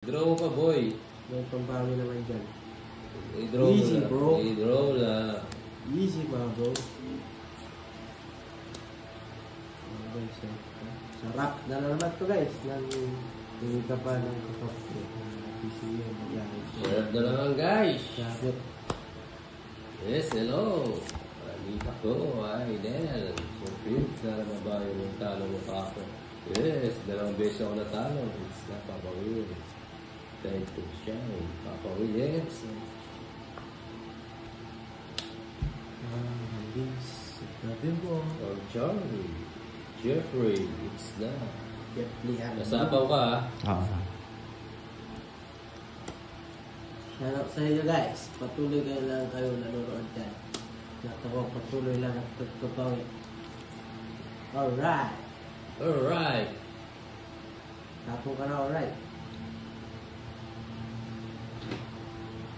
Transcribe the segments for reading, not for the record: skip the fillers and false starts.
Draw mo pa, boy. May pambawi naman dyan. I-draw mo Easy, na. bro. I-draw na. Easy pa, bro. Sarap na naman to, guys. Hindi ka pa ng kapatid. PCU. Sarap na naman, guys. Sabit. Yes, hello. Alita ko, Del. So, Prince, na naman ba yung talo mo pa ako? Yes, dalawang beses ako natalo. It's not Papa Will. Time to shine. Papa Will, yes. Grabe mo. Oh, Charlie. Jeffrey, it's not. Jeffrey, Nasapaw ka, ha? Oo. shout out sa inyo, guys. Patuloy kayo lang kayo nanonood dyan. Natawag patuloy lang at tutupawin. Alright. Alright. Tapos ka na, alright.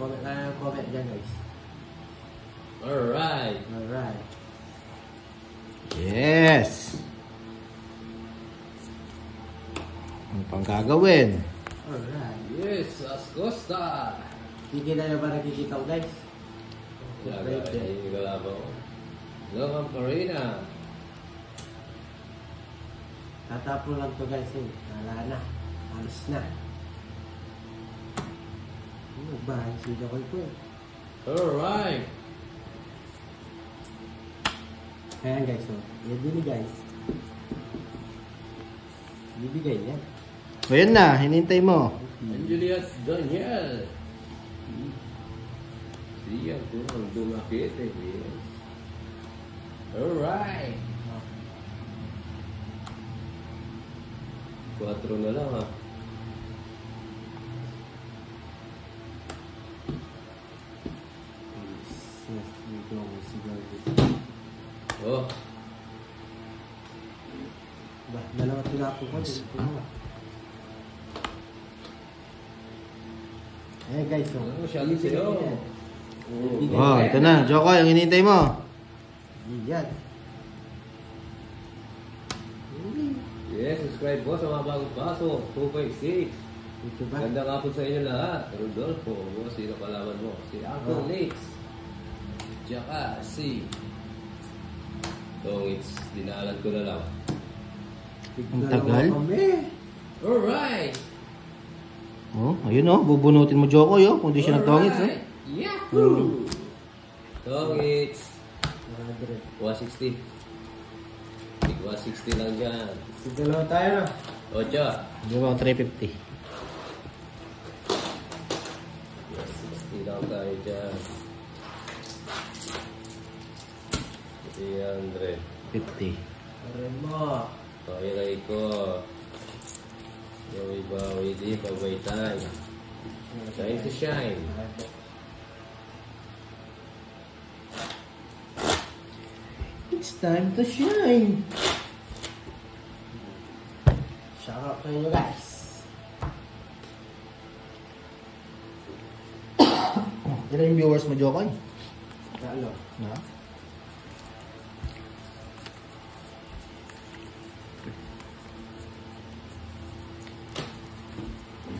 Comment na ng comment dyan, guys. Alright. Alright. Yes! Ano pang gagawin? Alright. Yes, Ascosta. Hindi na ba nakikita ko, guys? Wala ka, hindi ko laban ko. Logan Farina. Tatapon lang to, guys. Wala na. Alis na. Bahay sila ko ito. Alright. Ayan, guys. So, ibigay. Ibigay yan. O yan na, hinintay mo. Julius Daniel. Siya po ang dumakit eh. Yes. Alright. 4 na lang ha. Oh. Ba, dalawa tinapon ko. Ayan, guys. So, Ano masyado sa'yo? Oh, ito na. Joko, yung hinintay mo. yan. Yes, subscribe po sa mga bagong pasok. 256. Ito ba? Ganda nga po sa inyo lahat. Rodolfo, sino kalaman mo? Si Uncle Lakes. Tsaka si Tongits, dinaalan ko na lang. Ang tagal. Alright! Oh, ayun oh, bubunutin mo Joko yo, kung di siya nagtongits eh. Yahoo! Tongits! 160. 160 lang dyan. Dalawa tayo na. 8. Di ba, 350. 160 lang tayo dyan. 300. 50. Aray mo. Pakiray ko. Bawi-bawi di, pabay tayo. Time to shine. It's time to shine. Shout out sa inyo, guys. Ilan yung viewers mo, Joko? Ano? Na?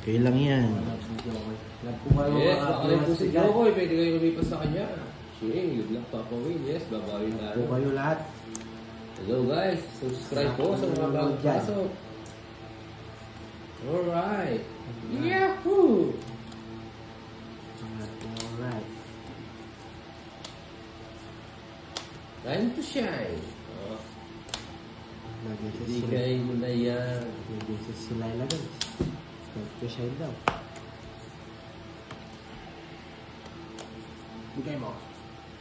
Okay lang yan. Nagkumayo Yes, mga baka rin po si viewers Jokoy. Pwede kayo lumipas sa kanya. Shane, good luck, Papa Win. Yes, babawin tayo. Nagkumayo lahat. Hello guys, subscribe po sa mga bagong pasok. Alright. Yahoo! Alright. Time to shine. Oh, bigay mo na yan. Nag-isis sila na, guys. Nag-shine daw. Bigay mo.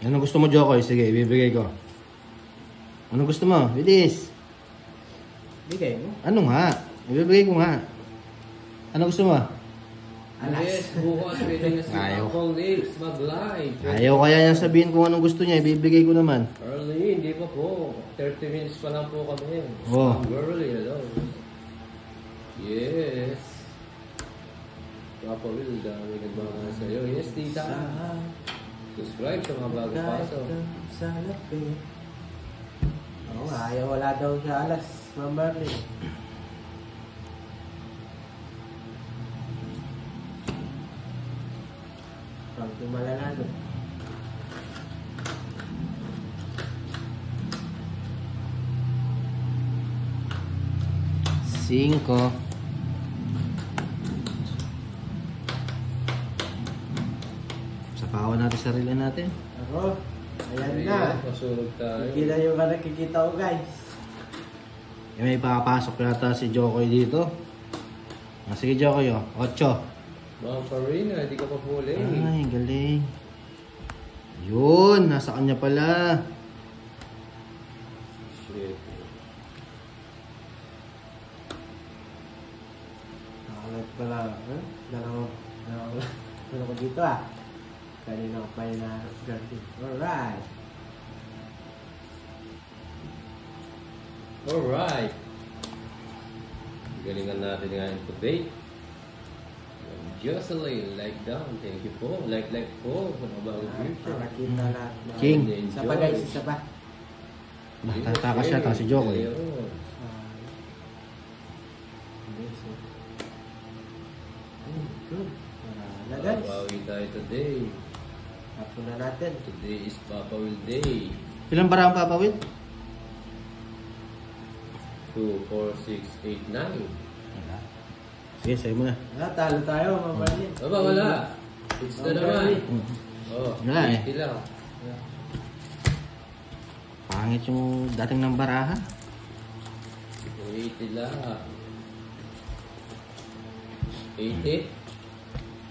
Ano gusto mo, Joko? Sige, ibibigay ko. Ano gusto mo? Bilis. Bigay mo. Ano nga? Ibibigay ko nga. Ano gusto mo? Alas. Yes, bukas pwede na si Ayaw. Uncle Lips mag-live. Ayaw kaya niya sabihin kung anong gusto niya. Ibibigay ko naman. Early, hindi pa po. 30 minutes pa lang po kami. Oh. Early, hello. Yes. Papa Will, dami nagmamahal sa'yo. Yes, tita. Subscribe sa mga bagong pasok. Sa lapit. Oo nga, ayaw wala daw siya alas. Ma'am Marlene. Kaunting malalalo. Cinco. Sapawan natin sarili natin. Ako, ayan na. Masunod tayo. Hindi na yung nakikita ko guys. May papasok yata si Jokoy dito. Sige Jokoy, 8. Mga Farina, hindi ka pa huli. Ay, galing. Yun, nasa kanya pala. Shit. Nakalat pala. Dalawa ko dito ah. Kanina ko pa yung naharap. Alright. Alright. Galingan natin ngayon today. Jocelyn, like down. Thank you po. Like po. About future. Para kita lahat. King. Isa pa guys, isa pa. Tatakas siya, si Jokoy. Good. Na guys. Papawi tayo today. Tapos na natin. Today is Papawil Day. Ilang bara ang papawid? 2, 4, 6, 8, 9. Sige, sa'yo mo na. Talo tayo, mabalin. Aba, wala. It's na naman. Oh, Wala eh. 80 lang. Pangit yung dating ng baraha. 80 lang. 80?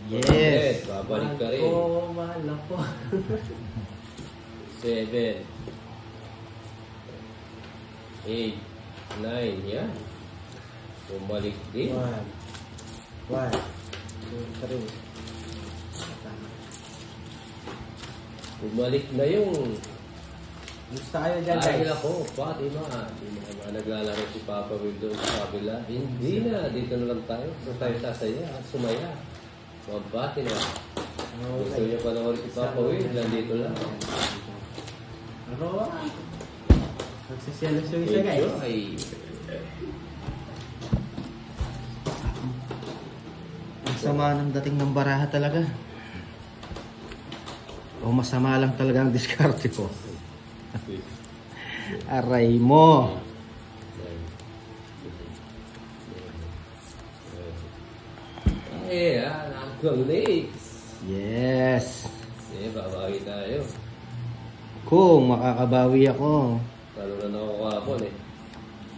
Yes. Babalik ka rin. Mahal ako. 7 8 9, yan. Bumalik din. 1 2 3. Bumalik na yung Gusto kayo dyan ay guys. ako, Fatima. Hindi mo naman naglalaro si Papa Will doon sa kabila. Hindi na, dito na lang tayo. Gusto tayo sasaya at sumaya. Mabati na. Gusto niyo panoorin si Papa Will, nandito lang. Ano ba? Magsisiyalos yung isa guys. Enjoy. Ang sama ng dating ng baraha talaga. O masama lang talaga ang diskarte ko. Aray mo. Ay, Uncle Lakes. Yes. Babawi tayo. Kung makakabawi ako. Talo na ako kahapon eh.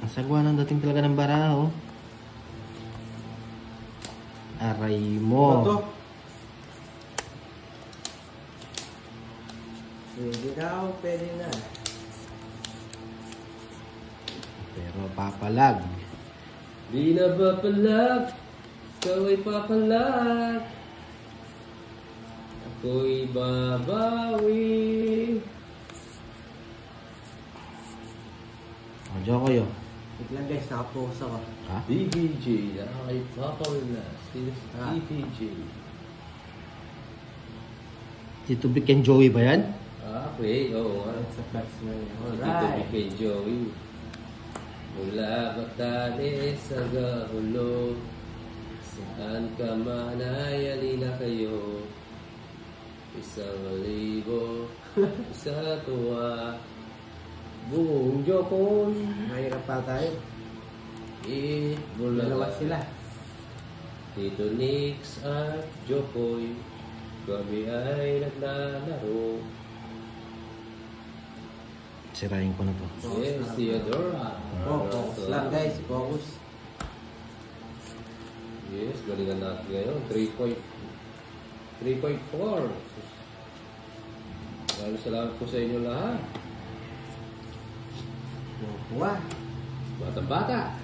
Ang sagwa ng dating talaga ng baraha, oh. Aray mo. Ito. Pwede na ako, pwede na. Pero papalag. Di na ba palag? Ikaw ay papalag. Ako'y babawi. O, Jokoy, oh. Wait lang guys, nakapokus ako. Ha? DVJ na ay papawin na. Sino si Ah. DVJ? Tito Vic and Joey ba yan? Okay, oo nga. Sa flex na yun. Dito Alright. kay Joey. Mula Batanes sa Gahulo, saan ka man ay alina kayo. Isang libo, isa tuwa, buong Jokoy. Mahirap pa tayo. Dalawa Bulaga. sila. Tito Nix at Jokoy, kami ay naglalaro. Sirain ko na to. Yes, Theodora. Focus lang guys, focus. Yes, galingan natin ngayon. 3.4. Maraming salamat po sa inyo lahat. Wah. Batang-bata.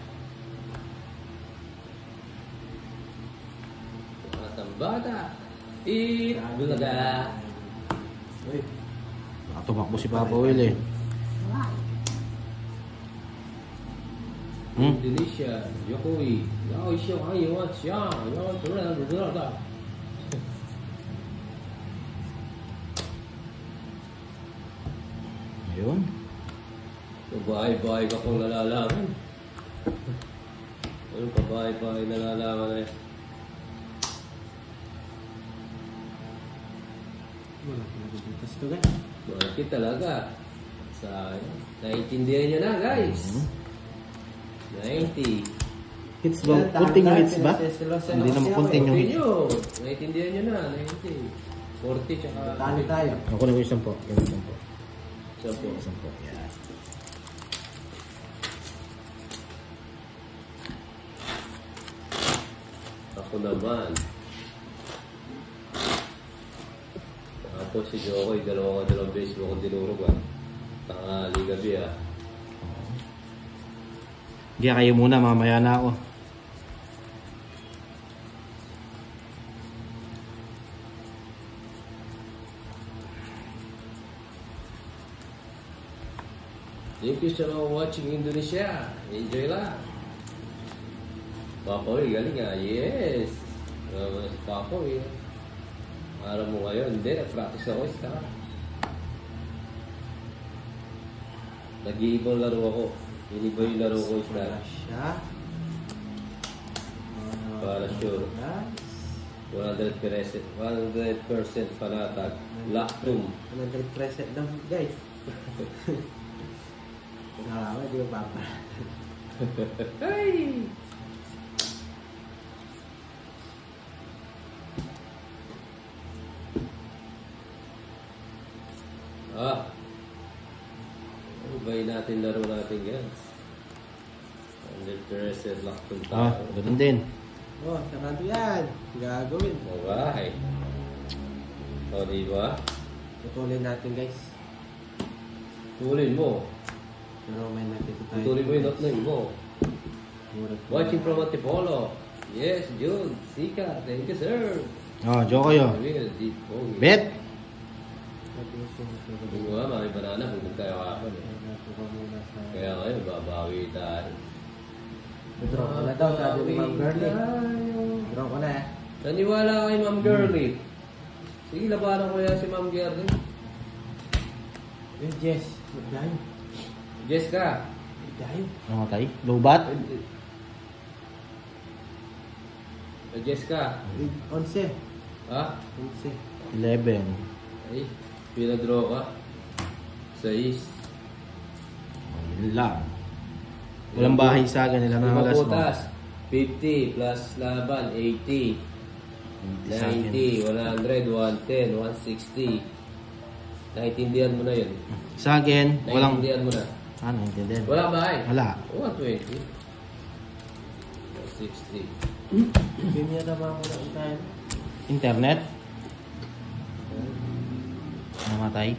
Batang-bata. Bulaga. Uy. Nakatumakbo si Papa Will, eh. Indonesia. Jokowi. Yao xiao han yuan xiang. Yao turan turan da. Ayun. Pabahay-bahay ka pong nalalaman. Anong pabahay-bahay nalalaman eh? Malaki na dito to guys. Malaki talaga. Naiintindihan nyo na guys. 90. Hits ba? Kunting hits ba? Hindi naman kunting yung hits. Naiintindihan nyo na. 90. 40 tsaka... Tali tayo. Ako na yung 10. Yung 10. 10. 10. Yan. Ako naman. Ako si Jokoy, dalawang beses mo akong dinurog tanghali gabi Hindi kayo muna, mamaya na ako. Thank you sa mga watching Indonesia. Enjoy lang. Papoy, galing Yes. Papoy. Araw mo ngayon. Hindi, nag-practice ako. Nag-iibang laro ako. Iniba yung laro ko Wala siya. Para sure. 100% panatag. Lockroom. 100% daw guys. Nakakawa, di ba papa? Hey! Ubay natin laro natin guys. 100% lockroom tayo. Ganun din. Oh, sarado yan. Gagawin. Okay. O, diba? Putulin natin guys. Tulin mo. Pero may nakita tayo. Tulin mo yung notnoy mo. Watching from Antipolo. Yes, June. Sika. Thank you, sir. Jokoy Bet! Kung nga, mga banana, kung tayo kapon Kaya ngayon, babawi tayo. Draw ko na daw, sabi ni Ma'am Girlie. Draw ko na Naniwala ka kay Ma'am Girlie. Sige, labanan ko yan si Ma'am Girlie. Jess, magdayo. Jess ka. Magdayo. Namatay? Lobat? Jess ka. 11. Ha? 11. 11. Ay, pinadraw ka. 6. Yun lang. Walang bahay sa akin nila na alas mo. 50 plus laban, 80. 90, 100, 110, 160. Naintindihan mo na yun. Sa akin, walang... Naintindihan mo na. Naintindihan. Wala ba ay? Wala. 120. 160. Game niya naman ako na itahin. Internet? Namatay?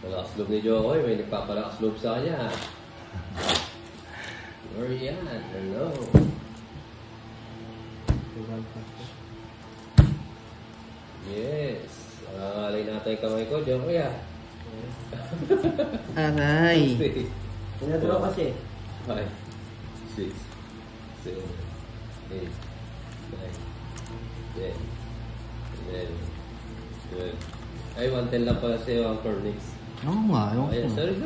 Palakas loob ni Jokoy. May nagpapalakas loob sa kanya. Marian, hello. Yes. Nangangalay natin yung kamay ko, Jokoy Aray! Pinadraw kasi. 5, 6, 7, 8, 9, 10, 11, 12. Ay, 110 lang pala sa'yo ang Cornix. Oo nga, Ay, ayun. sorry.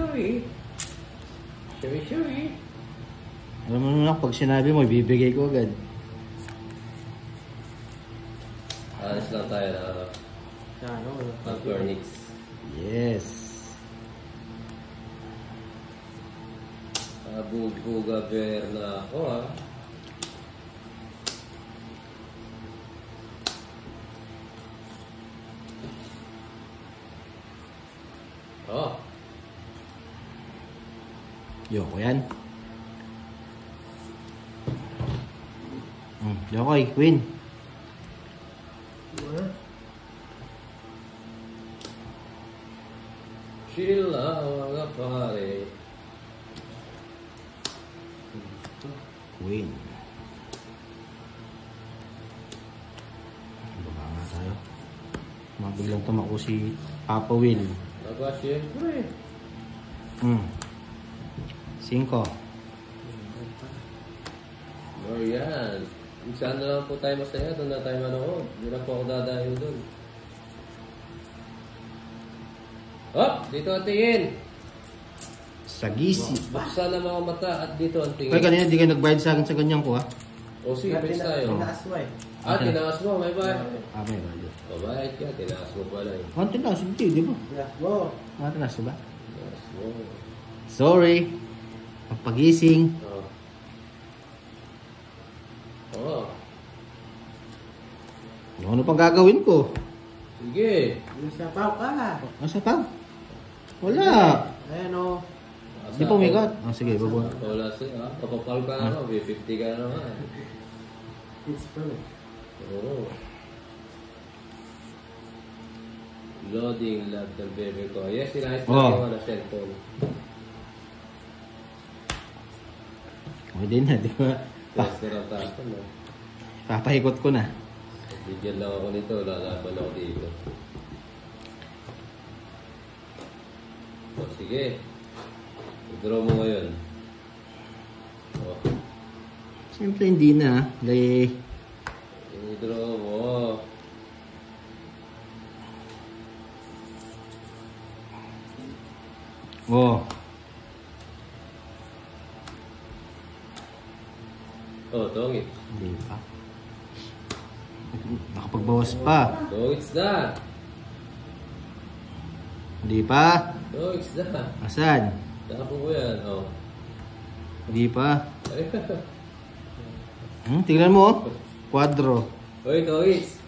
Sorry. Alam mo naman, pag sinabi mo, ibibigay ko agad. Alas lang tayo na Ano? ang Cornix. Yes. Buga Berna ako Yoko yan. Jokoy, Queen. Sheila, mga pare. Queen. Baba nga tayo. Mabiglang tumako si Papa Will. Aba, siyempre. 5. Marian. Saan na lang po tayo masaya, doon na tayo manood. Hindi na po ako dadayo doon. Dito ang tingin. Sagisi. Buksan ang mga mata at dito ang tingin. Kaya kanina di ka nagbayad sa akin sa ganyan ko ha. O sige, pwede tayo. Tinaas mo eh. Tinaas mo, may bayad. May bayad. Babayad ka, tinaas mo pala eh. Tinaas, hindi, di ba? Tinaas mo. Tinaas ba? Tinaas mo. Sorry. Pagising. Oo. Ano pang gagawin ko? Sige. Sapaw ka. Asa pa? Wala. Ayan o. Hindi pa umigot. Sige, babo. Wala siya. Kapapal ka na, 50 ka na naman. It's perfect. Oo. Loading love ng bebe ko. Yes, sinayos na yung cellphone. Hindi na, di ba? Yes, naratasan na. Papahikot ko na. Bigyan lang ako nito, lalaban ako dito. O, sige. I-draw mo ngayon. O. Siyempre hindi na. Dahil I-draw mo. Tongit. Hindi pa. Nakapagbawas pa. Tongits na. Hindi pa. Tongits na. Asan? Tapo mo yan. Hindi pa. Tingnan mo. Quadro. Oy, Tongits.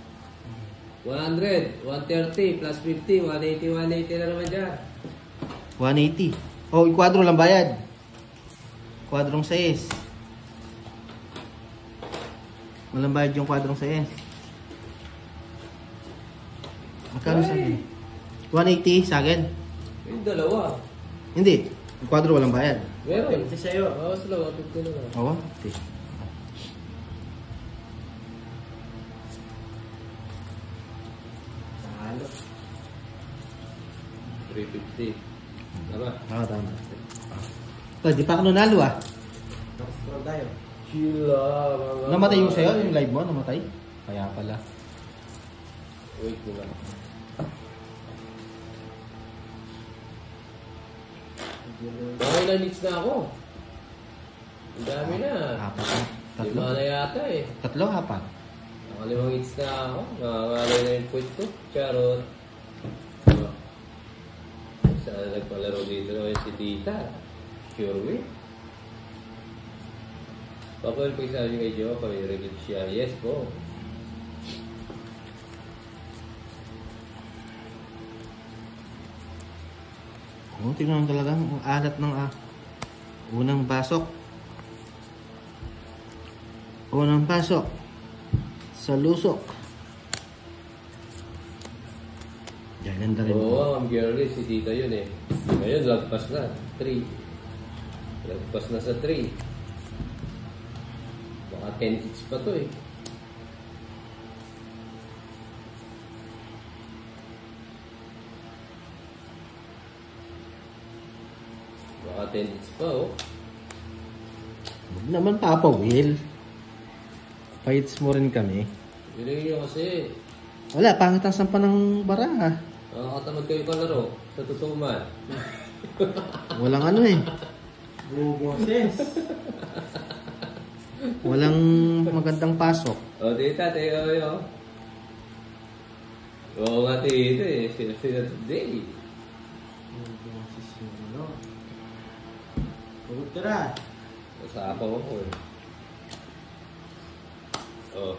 100, 130, plus 50, 180, 180 na naman dyan. 180. Yung quadro lang bayad. Quadrong 6. Walang bayad yung quadrong 6. Magkano sa akin? 180 sa akin? Yung dalawa. Hindi. Yung quadro walang bayad. Meron. Ito sa'yo. Oo, sa lawa. 50 na lang. Oo. 350. Tama. Tama. Di pa ako nanalo Tapos naman tayo. Chila. Namatay yung sa'yo? Yung live mo? Namatay? Kaya pala. Wait mo lang. Okay na mix na ako. Ang dami na. Apat na. Tatlo? 5 na yata eh. Tatlo, apat. Nakalimang hits na ako. Nakakalay na yung point ko. Charot. Saan nagpalaro dito naman si Tita? Sure way. Papal pag sabi kay Joe, pag-relate siya. Yes po. Tingnan mo talaga. Ang alat ng unang pasok. Unang pasok. Sa lusok. Ganda rin. Oo, ang girly. Si Tita yun eh. Ngayon, lagpas na. 3. Lagpas na sa 3. Baka 10 hits pa to eh. Baka 10 hits pa oh. Huwag naman Papa Will. Fights mo rin kami. Bilhin nyo kasi. Wala, pangit ang sampa ng baraha. Nakakatamad kayo kalaro. Sa totoo man. Walang ano eh. Buboses. Walang magandang pasok. O, Tita, tayo yun. Oo nga, Tita eh. Sila today. Buboses yung ano. Pagod ka na. Nasapaw ako eh. Oh.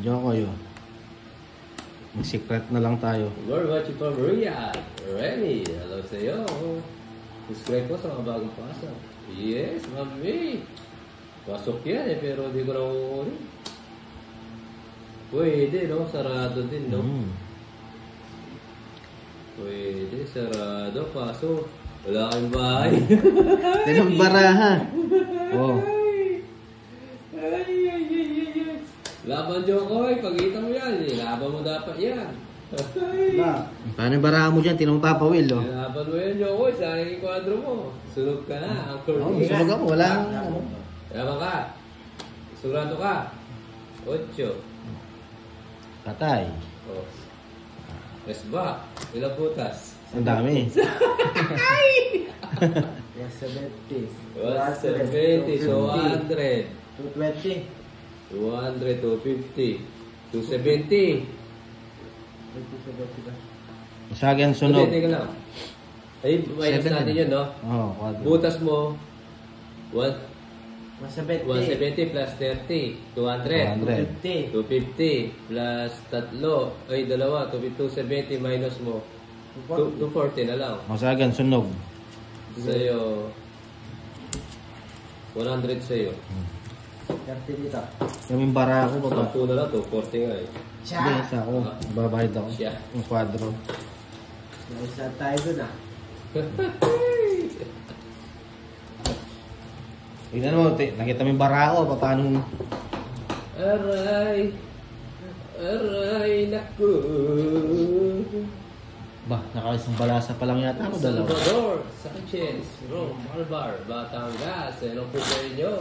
Diyan ko yun. Mag-secret na lang tayo. We're watching from Riyadh. Remy, hello sa iyo. Subscribe ko sa mga bagong pasok. Yes, mami. Pasok yan eh, pero di ko na uunin. Pwede, no? Sarado din, no? Pwede, sarado. Pasok. Wala kang bahay. Yan ang baraha. Oh. Laban Jokoy, pagkita mo yan eh. Laban mo dapat yan. Ba? Paano yung baraha mo dyan? Tinong Papa Will, oh. Laban mo yan Jokoy, sayang yung kwadro mo. Sunog ka na, ang Oh, curve. sunog ako. Wala. Ano. Laban ka. Sigurado ka. 8. Patay. Oh. Yes ba? Ilang butas? Ang dami. 170. 170, so 100. 220. 200, 250. 270. 270 ba? Sa akin sunog. Hindi, teka lang. Ay, minus 70 natin yun, no? Oo, quadro. Butas mo, 170. 170 plus 30, 200. 200. 250 plus tatlo, ay dalawa, 270 minus mo, 240 na lang. O sa akin sunog. Sa'yo, 100 sa'yo. 30 dito. Yung bara ako baba. 10 na lang, 240 nga eh. Hindi, sa ako. Babayad ako. Siya. Yung quadro. Naisa tayo dun ah. Tignan mo, nakita mo yung bara ko. Paano? Aray, aray, naku. Ba, nakaisang balasa pa lang yata ako dalawa. Salvador, Sanchez, Rome, Alvar, Batangas, ano po sa inyo?